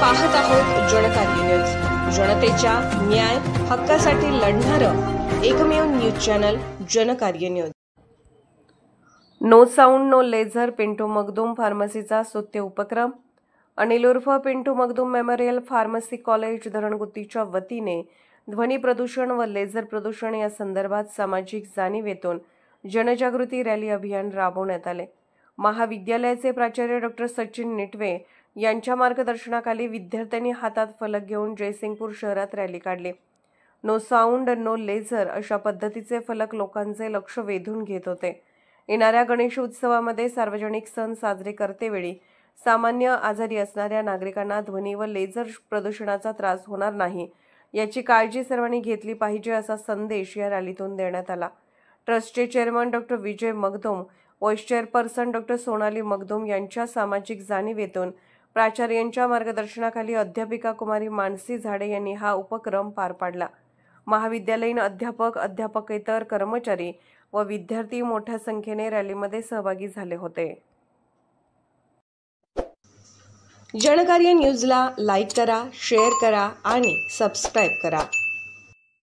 पाहत आहोत जनकार्य न्यूज, जनतेच्या न्याय हक्कासाठी लढणारं एकमेव news channel Jankarya news. No sound no laser Pintu Magdum फार्मसीचा स्तुत्य उपक्रम। अनिल उर्फ Pintu Magdum memorial pharmacy college धरणगुत्तीच्या वतीने ध्वनी प्रदूषण व लेझर प्रदूषण या संदर्भात सामाजिक जाणीवेतून जनजागृती रॅली अभियान राबवण्यात आले। महाविद्यालयाचे प्राचार्य डॉक्टर सचिन निटवे यांच्या मार्गदर्शनाखाली विद्यार्थ्यांनी हातात फलक घेऊन जयसिंगपूर शहरात रॅली काढली। नो साऊंड नो लेझर अशा पद्धतीचे फलक लोकांचे लक्ष वेधून घेत होते। येणाऱ्या गणेश उत्सवामध्ये सार्वजनिक सण साजरे करतेवेळी सामान्य आजारी असणाऱ्या नागरिकांना ध्वनी व लेझर प्रदूषणाचा त्रास होणार नाही याची काळजी सर्वांनी घेतली पाहिजे असा संदेश या रॅलीतून देण्यात आला। ट्रस्टचे chairman doctor Vijay Magdum, vice chairperson doctor Sonali Magdum यांच्या सामाजिक जाणीवेतून प्राचार्यांच्या मार्गदर्शनाखाली अध्यापिका कुमारी मानसी झाडे यांनी हा उपक्रम पार पाडला। महाविद्यालयीन अध्यापक, अध्यापकेतर कर्मचारी व विद्यार्थी मोठ्या संख्येने रॅलीमध्ये सहभागी झाले होते। जनकार्य न्यूजला लाईक करा, शेअर करा आणि सबस्क्राईब करा।